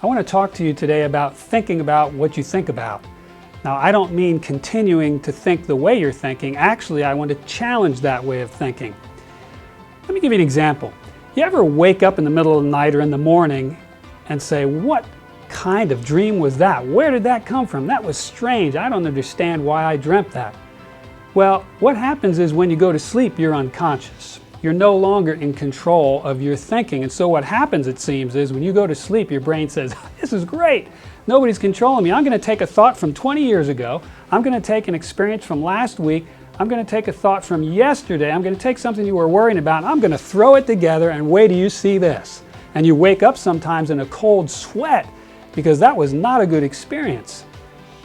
I want to talk to you today about thinking about what you think about. Now, I don't mean continuing to think the way you're thinking. Actually, I want to challenge that way of thinking. Let me give you an example. You ever wake up in the middle of the night or in the morning and say, what kind of dream was that? Where did that come from? That was strange. I don't understand why I dreamt that. Well, what happens is when you go to sleep, you're unconscious. You're no longer in control of your thinking. And so what happens, it seems, is when you go to sleep, your brain says, this is great. Nobody's controlling me. I'm going to take a thought from 20 years ago. I'm going to take an experience from last week. I'm going to take a thought from yesterday. I'm going to take something you were worrying about, and I'm going to throw it together, and wait till you see this. And you wake up sometimes in a cold sweat because that was not a good experience.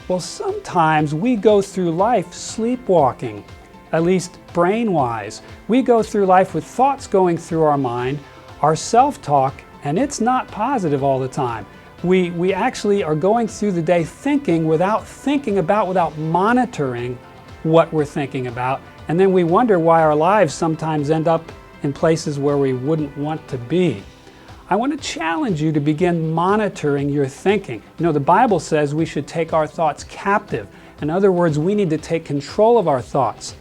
Well, sometimes we go through life sleepwalking, at least brain-wise. We go through life with thoughts going through our mind, our self-talk, and it's not positive all the time. We actually are going through the day thinking without monitoring what we're thinking about, and then we wonder why our lives sometimes end up in places where we wouldn't want to be. I want to challenge you to begin monitoring your thinking. You know, the Bible says we should take our thoughts captive. In other words, we need to take control of our thoughts.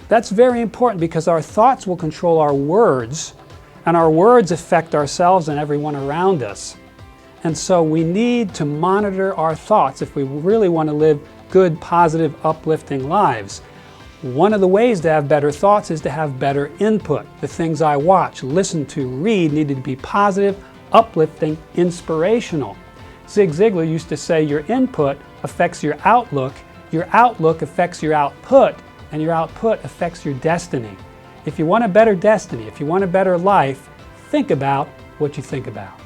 That's very important because our thoughts will control our words, and our words affect ourselves and everyone around us. And so we need to monitor our thoughts if we really want to live good, positive, uplifting lives. One of the ways to have better thoughts is to have better input. The things I watch, listen to, read need to be positive, uplifting, inspirational. Zig Ziglar used to say your input affects your outlook affects your output, and your output affects your destiny. If you want a better destiny, if you want a better life, think about what you think about.